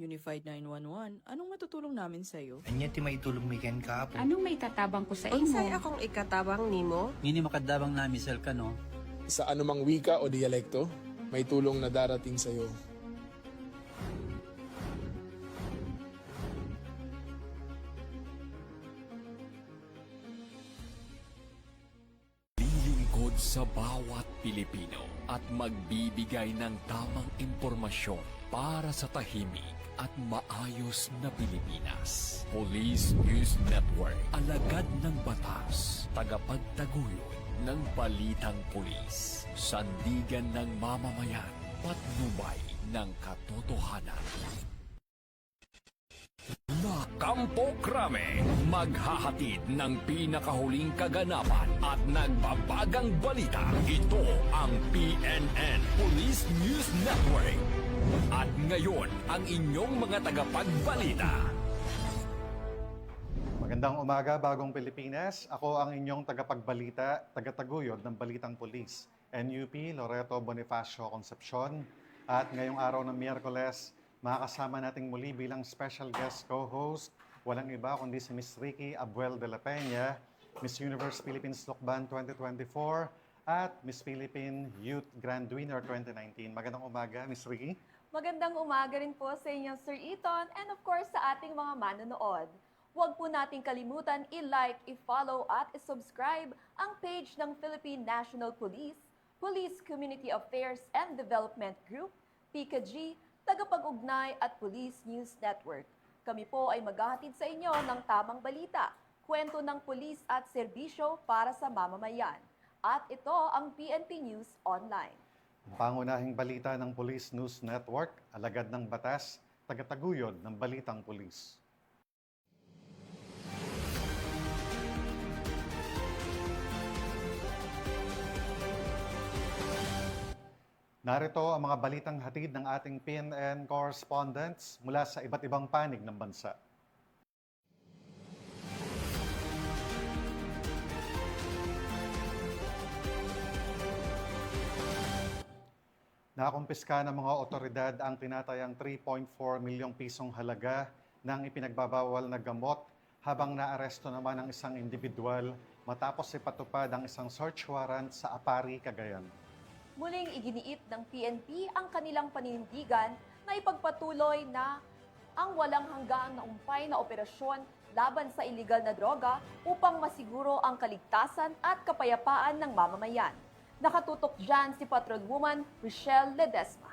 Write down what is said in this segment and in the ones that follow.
Unified 911, anong matutulong namin sa'yo? Anya ti maitulong mi ken kapo. Anong may tatabang ko sa imo? Unsay akong ikatabang nimo? Ngini makadabang na misal ka no. Sa anumang wika o dialekto, may tulong na darating sa iyo. Lilingkod sa bawat Pilipino at magbibigay ng tamang impormasyon para sa tahimik at maayos na Pilipinas. Police News Network, alagad ng batas, tagapagtaguyod ng balitang pulis, sandigan ng mamamayan, patnubay ng katotohanan. La Campo Crame, maghahatid ng pinakahuling kaganapan at nagbabagang balita. Ito ang PNN Police News Network. At ngayon, ang inyong mga tagapagbalita. Magandang umaga, Bagong Pilipinas. Ako ang inyong tagapagbalita, tagataguyod ng Balitang Pulis, NUP Loreto Bonifacio Concepcion. At ngayong araw ng Miyerkules, makakasama nating muli bilang special guest co-host, walang iba kundi si Miss Ricky Abuel de la Peña, Miss Universe Philippines Lokban 2024, at Miss Philippine Youth Grand Winner 2019. Magandang umaga, Miss Ricky. Magandang umaga rin po sa inyo, Sir Eton, and of course sa ating mga manonood. Huwag po nating kalimutan i-like, i-follow at i-subscribe ang page ng Philippine National Police, Police Community Affairs and Development Group, PCAG, Tagapag-ugnay at Police News Network. Kami po ay maghahatid sa inyo ng tamang balita, kwento ng pulis at serbisyo para sa mamamayan. At ito ang PNP News Online. Pangunahing balita ng Police News Network, alagad ng batas, tagataguyod ng Balitang Pulis. Narito ang mga balitang hatid ng ating PNN correspondents mula sa iba't ibang panig ng bansa. Nakumpiska ng mga otoridad ang tinatayang 3.4 milyong pisong halaga ng ipinagbabawal na gamot habang naaresto naman ang isang individual matapos ipatupad ang isang search warrant sa Apari, Cagayan. Muling iginiit ng PNP ang kanilang paninindigan na ipagpatuloy na ang walang hanggang na umpay na operasyon laban sa iligal na droga upang masiguro ang kaligtasan at kapayapaan ng mamamayan. Nakatutok dyan si Patrolwoman Rochelle Ledesma.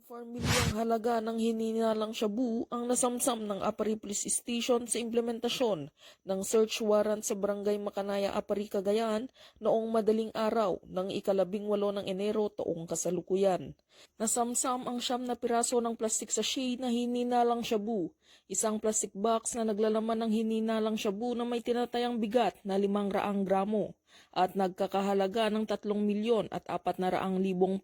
4 milyong halaga ng hininalang shabu ang nasamsam ng Apari Police Station sa implementasyon ng search warrant sa Barangay Makanaya, Apari, Cagayan noong madaling araw ng ika-18 ng Enero taong kasalukuyan. Nasamsam ang 9 na piraso ng plastic sachet na hininalang shabu, isang plastic box na naglalaman ng hininalang shabu na may tinatayang bigat na 500 gramo at nagkakahalaga ng 3 milyon at 400,000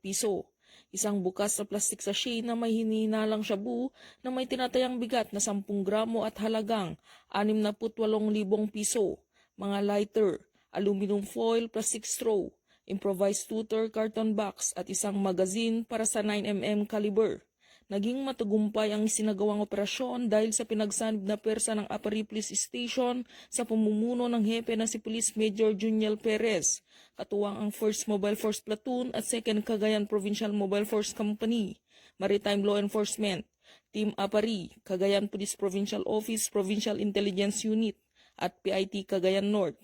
piso. Isang bukas na plastic sachet na may hininalang shabu na may tinatayang bigat na 10 gramo at halagang 68,000 piso, mga lighter, aluminum foil, plastic straw, improvised tutor carton box at isang magazine para sa 9mm caliber. Naging matagumpay ang isinagawang operasyon dahil sa pinagsanib na persa ng Apari Police Station sa pamumuno ng hepe na si Police Major Juniel Perez, katuwang ang 1st Mobile Force Platoon at 2nd Cagayan Provincial Mobile Force Company, Maritime Law Enforcement, Team Apari, Cagayan Police Provincial Office, Provincial Intelligence Unit at PIT Cagayan North.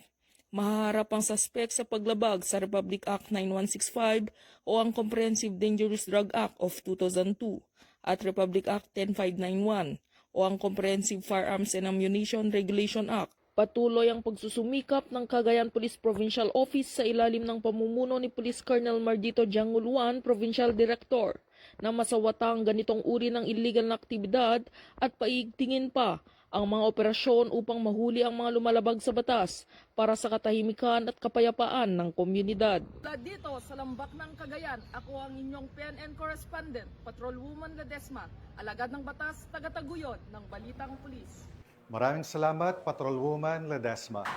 Mahaharap ang suspect sa paglabag sa Republic Act 9165 o ang Comprehensive Dangerous Drug Act of 2002 at Republic Act 10591 o ang Comprehensive Firearms and Ammunition Regulation Act. Patuloy ang pagsusumikap ng Cagayan Police Provincial Office sa ilalim ng pamumuno ni Police Colonel Mardito Janguluan, Provincial Director, na masawatang ganitong uri ng illegal na aktibidad at paigtingin pa ang mga operasyon upang mahuli ang mga lumalabag sa batas para sa katahimikan at kapayapaan ng komunidad. Dito sa Lambak ng Cagayan, ako ang inyong PNN correspondent, Patrolwoman Ledesma, alagad ng batas, tagataguyod ng Balitang Pulis. Maraming salamat, Patrolwoman Ledesma.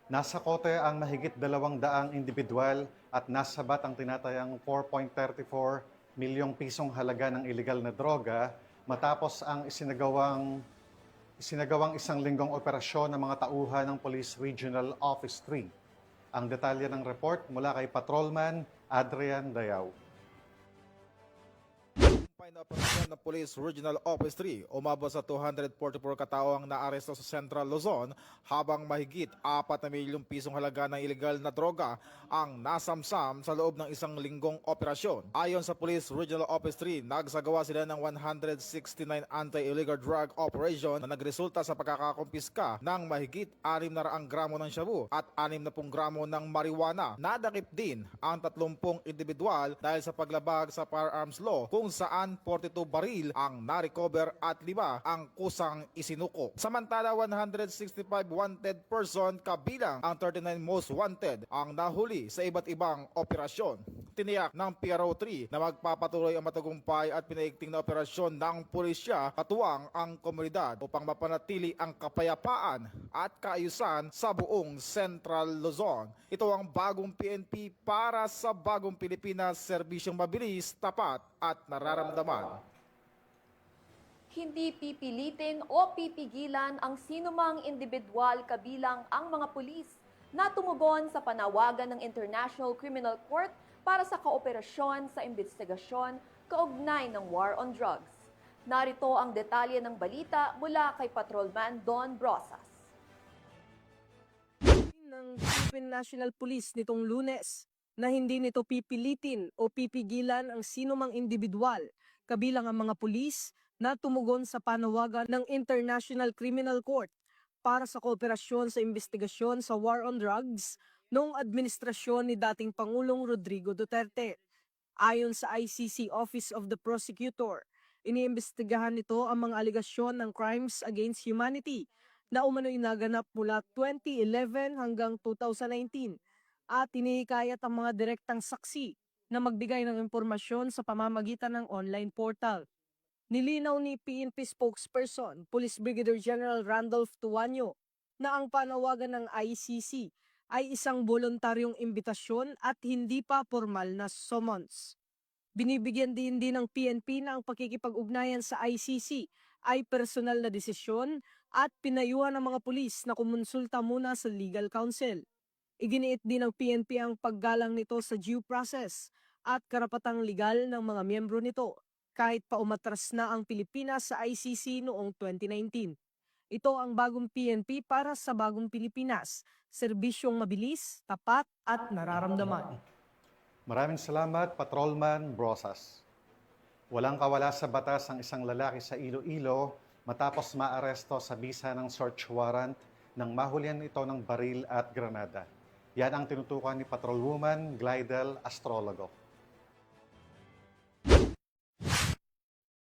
Nasa kote ang mahigit 200 individual at nasabat ang tinatayang 4.34 milyong pisong halaga ng illegal na droga matapos ang isinagawang isang linggong operasyon ng mga tauhan ng Police Regional Office 3. Ang detalye ng report mula kay Patrolman Adrian Dayaw. Na operasyon ng Police Regional Office 3, umabot sa 244 katao ang naaresto sa Central Luzon habang mahigit 4 na milyong pisong halaga ng ilegal na droga ang nasamsam sa loob ng isang linggong operasyon. Ayon sa Police Regional Office 3, nagsagawa sila ng 169 anti-illegal drug operation na nagresulta sa pagkakakumpiska ng mahigit 600 gramo ng shabu at 60 gramo ng marijuana. Nadakip din ang 30 individual dahil sa paglabag sa firearms law kung saan 42 baril ang na-recover at 5 ang kusang isinuko. Samantala, 165 wanted person kabilang ang 39 most wanted ang nahuli sa iba't ibang operasyon. Tiniyak ng PRO3 na magpapatuloy ang matagumpay at pinaigting na operasyon ng pulisya katuwang ang komunidad upang mapanatili ang kapayapaan at kaayusan sa buong Central Luzon. Ito ang bagong PNP para sa bagong Pilipinas, serbisyong mabilis, tapat at nararamdaman. Hindi pipilitin o pipigilan ang sinumang individual kabilang ang mga pulis na tumugon sa panawagan ng International Criminal Court para sa kooperasyon sa investigasyon kaugnay ng war on drugs. Narito ang detalye ng balita mula kay Patrolman Don Brosas. Ng Philippine National Police nitong Lunes na hindi nito pipilitin o pipigilan ang sinumang individual kabilang ang mga pulis na tumugon sa panawagan ng International Criminal Court para sa kooperasyon sa investigasyon sa war on drugs noong administrasyon ni dating Pangulong Rodrigo Duterte. Ayon sa ICC Office of the Prosecutor, iniimbestigahan nito ang mga alegasyon ng crimes against humanity na umano'y naganap mula 2011 hanggang 2019 at hinihikayat ang mga direktang saksi na magbigay ng impormasyon sa pamamagitan ng online portal. Nilinaw ni PNP spokesperson, Police Brigadier General Randolph Tuanyo, na ang panawagan ng ICC ay isang voluntaryong imbitasyon at hindi pa formal na summons. Binibigyan din ng PNP na ang pakikipag-ugnayan sa ICC ay personal na desisyon at pinayuhan ng mga pulis na kumonsulta muna sa legal counsel. Iginiit din ng PNP ang paggalang nito sa due process at karapatang legal ng mga miyembro nito kahit pa umatras na ang Pilipinas sa ICC noong 2019. Ito ang bagong PNP para sa bagong Pilipinas, serbisyong mabilis, tapat at nararamdaman. Maraming salamat, Patrolman Brosas. Walang kawala sa batas ang isang lalaki sa Iloilo matapos maaresto sa bisa ng search warrant nang mahulihan ito ng baril at granada. Yan ang tinutukan ni Patrolwoman Glidel Astrologo.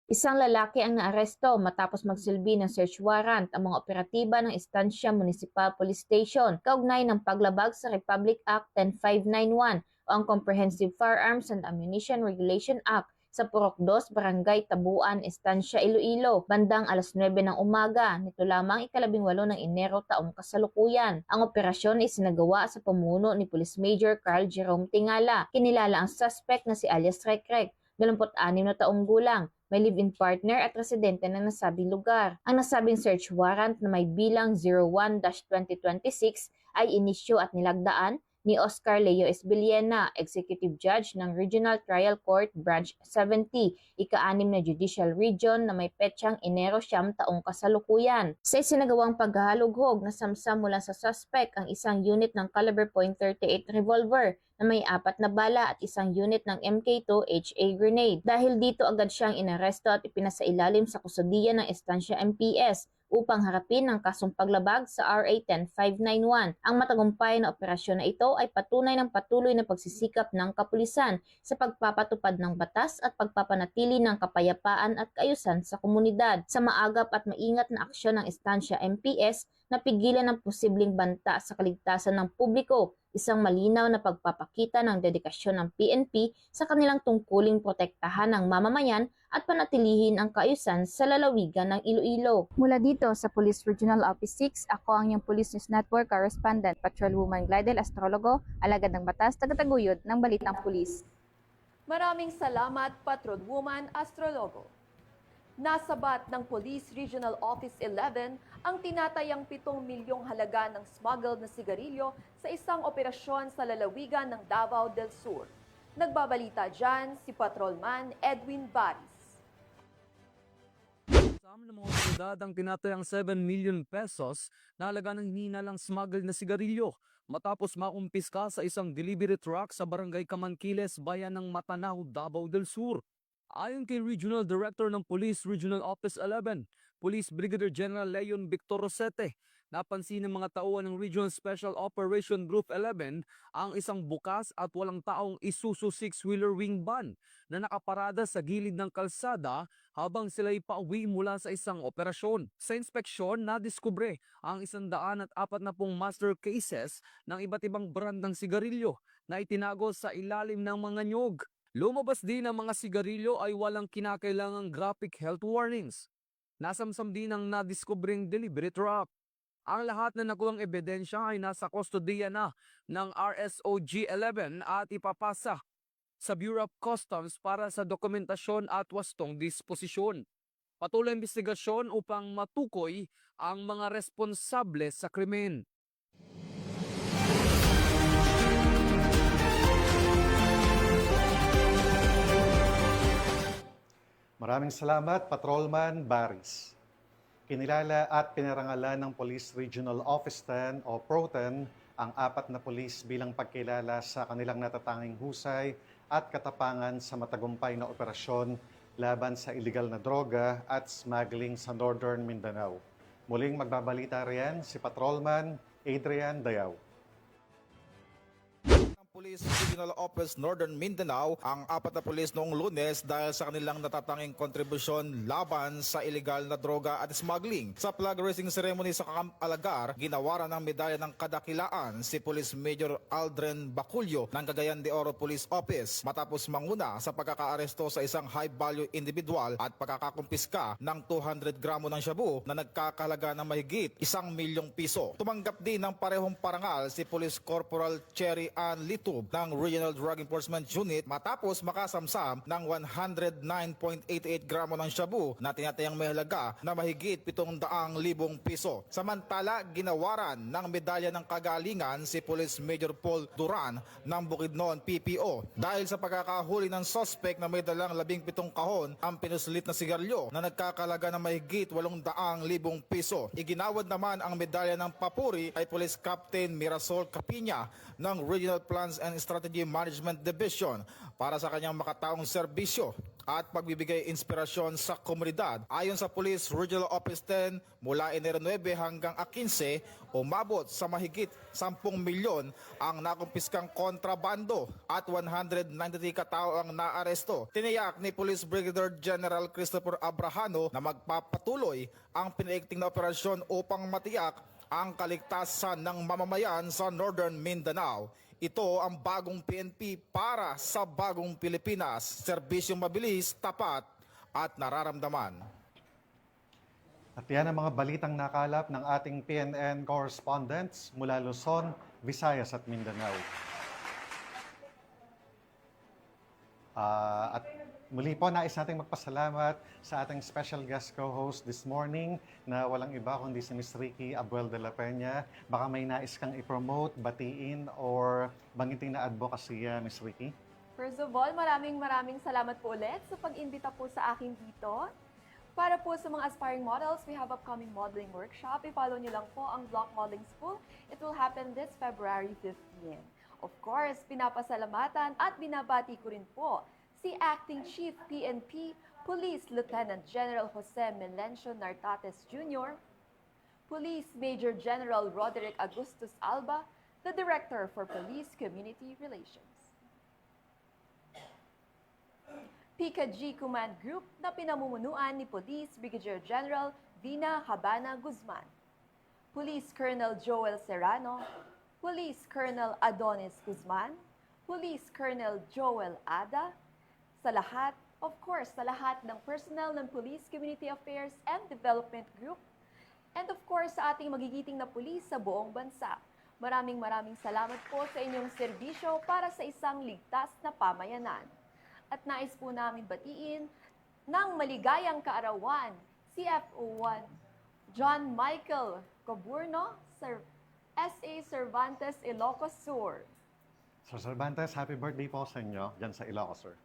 Isang lalaki ang naaresto matapos magsilbi ng search warrant ang mga operatiba ng Estancia Municipal Police Station kaugnay ng paglabag sa Republic Act 10591 o ang Comprehensive Firearms and Ammunition Regulation Act sa Purok 2, Barangay Tabuan, Estancia, Iloilo, bandang alas 9 ng umaga, nito lamang 18 ng Enero taong kasalukuyan. Ang operasyon ay sinagawa sa pamuno ni Police Major Carl Jerome Tingala. Kinilala ang suspect na si alias Rekrek, 26 na taong gulang, may live-in partner at residente ng nasabing lugar. Ang nasabing search warrant na may bilang 01-2026 ay inisyo at nilagdaan ni Oscar Leo Esbiliena, Executive Judge ng Regional Trial Court Branch 70, ika-6 na Judicial Region na may petsang Enero 9 taong kasalukuyan. Sa isinagawang paghahalughog, nasamsam mula sa suspect ang isang unit ng caliber .38 revolver na may 4 na bala at isang unit ng MK2 HA grenade. Dahil dito agad siyang inaresto at ipinasailalim sa kusodiya ng Estancia MPS upang harapin ang kasong paglabag sa RA 10591. Ang matagumpay na operasyon na ito ay patunay ng patuloy na pagsisikap ng kapulisan sa pagpapatupad ng batas at pagpapanatili ng kapayapaan at kaayusan sa komunidad. Sa maagap at maingat na aksyon ng Estancia MPS, napigilan ang posibleng banta sa kaligtasan ng publiko, isang malinaw na pagpapakita ng dedikasyon ng PNP sa kanilang tungkuling protektahan ng mamamayan at panatilihin ang kaayusan sa lalawigan ng Iloilo. Mula dito sa Police Regional Office 6, ako ang iyong Police News Network Correspondent, Patrolwoman Glidel Astrologo, alagad ng batas, tagataguyod ng Balitang Pulis. Maraming salamat, Patrolwoman Astrologo. Nasabat ng Police Regional Office 11 ang tinatayang 7 milyong halaga ng smuggled na sigarilyo sa isang operasyon sa lalawigan ng Davao del Sur. Nagbabalita dyan si Patrolman Edwin Baris. Kasama ng mga otoridad ang tinatayang 7 million pesos na halaga ng hinalang smuggled na sigarilyo matapos makumpiska sa isang delivery truck sa barangay Kamankiles, bayan ng Matanaw, Davao del Sur. Ayon kay Regional Director ng Police Regional Office 11, Police Brigadier General Leon Victor Rosete, napansin ng mga tauhan ng Regional Special Operation Group 11 ang isang bukas at walang taong Isuzu six-wheeler wing van na nakaparada sa gilid ng kalsada habang sila'y pauwi mula sa isang operasyon. Sa inspeksyon, nadiskubre ang 140 master cases ng iba't ibang brand ng sigarilyo na itinago sa ilalim ng mga nyog. Lumabas din ang mga sigarilyo ay walang kinakailangang graphic health warnings. Nasamsam din ang nadiskubring delivery truck. Ang lahat na nakulang ebidensya ay nasa kustodiya na ng RSOG 11 at ipapasa sa Bureau of Customs para sa dokumentasyon at wastong disposisyon. Patuloy ang investigasyon upang matukoy ang mga responsable sa krimen. Maraming salamat, Patrolman Baris. Kinilala at pinarangalan ng Police Regional Office 10 o PRO-10 ang 4 na pulis bilang pagkilala sa kanilang natatanging husay at katapangan sa matagumpay na operasyon laban sa iligal na droga at smuggling sa Northern Mindanao. Muling magbabalita riyan si Patrolman Adrian Dayaw. Police Regional Office Northern Mindanao ang 4 na pulis noong Lunes dahil sa kanilang natatanging kontribusyon laban sa iligal na droga at smuggling. Sa flag raising ceremony sa Camp Alagar, ginawaran ng medalya ng kadakilaan si Police Major Aldrin Baculio ng Cagayan de Oro Police Office matapos manguna sa pagkakaaresto sa isang high-value individual at pagkakakumpiska ng 200 gramo ng shabu na nagkakahalaga ng mahigit 1 milyong piso. Tumanggap din ng parehong parangal si Police Corporal Cherry Ann Lito ng Regional Drug Enforcement Unit matapos makasamsam ng 109.88 gramo ng shabu na tinatayang may halaga na mahigit 700,000 piso. Samantala, ginawaran ng medalya ng kagalingan si Police Major Paul Duran ng Bukidnon PPO dahil sa pagkakahuli ng suspect na may dalang 17 kahon ang pinuslit na sigarilyo na nagkakalaga ng mahigit 800,000 piso. Iginawad naman ang medalya ng papuri ay Police Captain Mirasol Capiña ng Regional Plans and Strategy Management Division para sa kanyang makataong serbisyo at pagbibigay inspirasyon sa komunidad. Ayon sa Police Regional Office 10, mula Enero 9 hanggang 15, umabot sa mahigit 10 milyon ang nakumpiskang kontrabando at 193 katao ang naaresto. Tiniyak ni Police Brigadier General Christopher Abrahano na magpapatuloy ang pinaigting na operasyon upang matiyak ang kaligtasan ng mamamayan sa Northern Mindanao. Ito ang bagong PNP para sa bagong Pilipinas. Serbisyong mabilis, tapat at nararamdaman. At yan ang mga balitang nakalap ng ating PNN correspondents mula Luzon, Visayas at Mindanao. At muli po, nais nating magpasalamat sa ating special guest co-host this morning na walang iba kundi si Ms. Ricky Abuel de la Peña. Baka may nais kang i-promote, batiin, or banggitin na advocacy, Ms. Ricky? First of all, maraming salamat po ulit sa pag-imbita po sa akin dito. Para po sa mga aspiring models, we have upcoming modeling workshop. I-follow nyo lang po ang Block Modeling School. It will happen this February 15. Of course, pinapasalamatan at binabati ko rin po si Acting Chief PNP Police Lieutenant General Jose Melencio Nartates Jr., Police Major General Roderick Augustus Alba, the Director for Police Community Relations. PICA-G Command Group na pinamumunuan ni Police Brigadier General Vina Habana Guzman, Police Colonel Joel Serrano, Police Colonel Adonis Guzman, Police Colonel Joel Ada, sa lahat, of course, sa lahat ng personnel ng Police Community Affairs and Development Group, and of course sa ating magigiting na pulis sa buong bansa. Maraming salamat po sa inyong serbisyo para sa isang ligtas na pamayanan. At nais po namin batiin ng maligayang kaarawan, CFO1 John Michael Coburno, SA Cervantes, Ilocos Sur. Sir Cervantes, happy birthday po sa inyo dyan sa Ilocos Sur.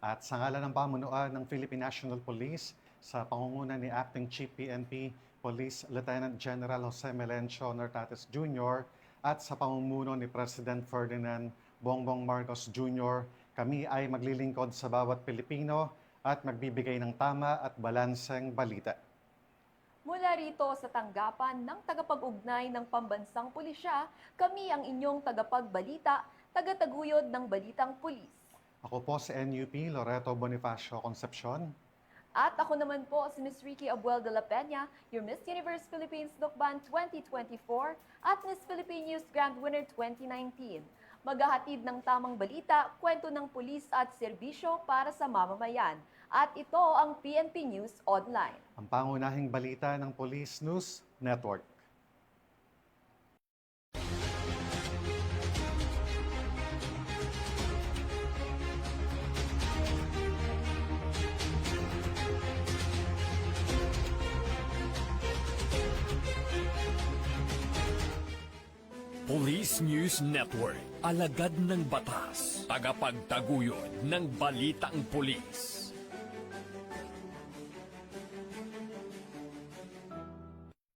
At sa ngalan ng pamunuan ng Philippine National Police, sa pangunguna ni Acting Chief PNP Police Lieutenant General Jose Melencio Nartates Jr. at sa pamumuno ni President Ferdinand Bongbong Marcos Jr., kami ay maglilingkod sa bawat Pilipino at magbibigay ng tama at balanseng balita. Mula rito sa tanggapan ng tagapag-ugnay ng Pambansang Pulisya, kami ang inyong tagapagbalita, tagataguyod ng Balitang Pulis. Ako po si NUP Loreto Bonifacio Concepcion. At ako naman po si Miss Ricky Abuel de la Peña, your Miss Universe Philippines Lokban 2024 at Miss Philippine News Grand Winner 2019. Maghahatid ng tamang balita, kwento ng pulis at serbisyo para sa mamamayan. At ito ang PNP News Online. Ang pangunahing balita ng Police News Network. Police News Network, alagad ng batas, tagapagtaguyod ng balitang pulis.